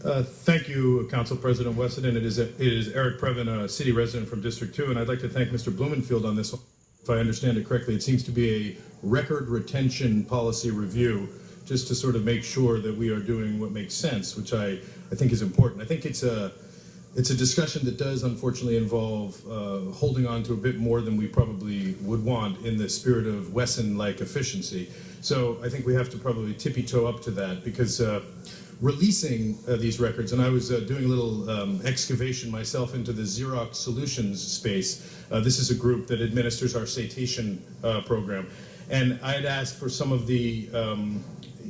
Thank you, Council President Weston. It is Eric Previn, a city resident from District 2, and I'd like to thank Mr. Blumenfield on this one. If I understand it correctly, it seems to be a record retention policy review, just to sort of make sure that we are doing what makes sense, which I think is important. I think it's a discussion that does unfortunately involve holding on to a bit more than we probably would want in the spirit of Wesson-like efficiency. So I think we have to probably tippy-toe up to that, because releasing these records, and I was doing a little excavation myself into the Xerox Solutions space. This is a group that administers our citation program. And I had asked for some of the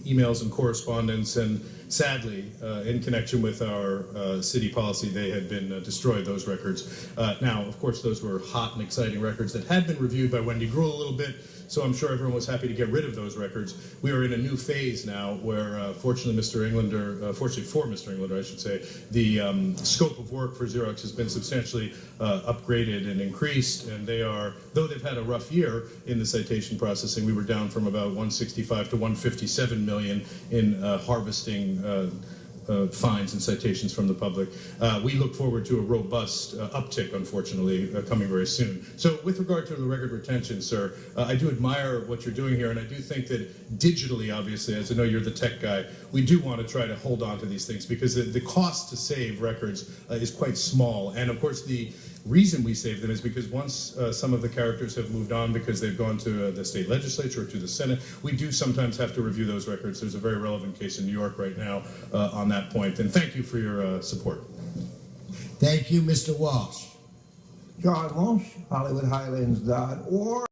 emails and correspondence, and sadly, in connection with our city policy, they had been destroyed, those records. Now, of course, those were hot and exciting records that had been reviewed by Wendy Gruhl a little bit, so I'm sure everyone was happy to get rid of those records. We are in a new phase now where, fortunately for Mr. Englander, I should say, the scope of work for Xerox has been substantially upgraded and increased, and they are, though they've had a rough year in the citation processing, we were down from about 165 to 157 million in harvesting fines and citations from the public. We look forward to a robust uptick, unfortunately, coming very soon. So with regard to the record retention, sir, I do admire what you're doing here, and I do think that digitally, obviously, as I know you're the tech guy, we do want to try to hold on to these things, because the cost to save records is quite small. And of course, the reason we save them is because once some of the characters have moved on because they've gone to the state legislature or to the Senate, we do sometimes have to review those records. There's a very relevant case in New York right now on that point. And thank you for your support. Thank you, Mr. Walsh. John Walsh, HollywoodHighlands.org.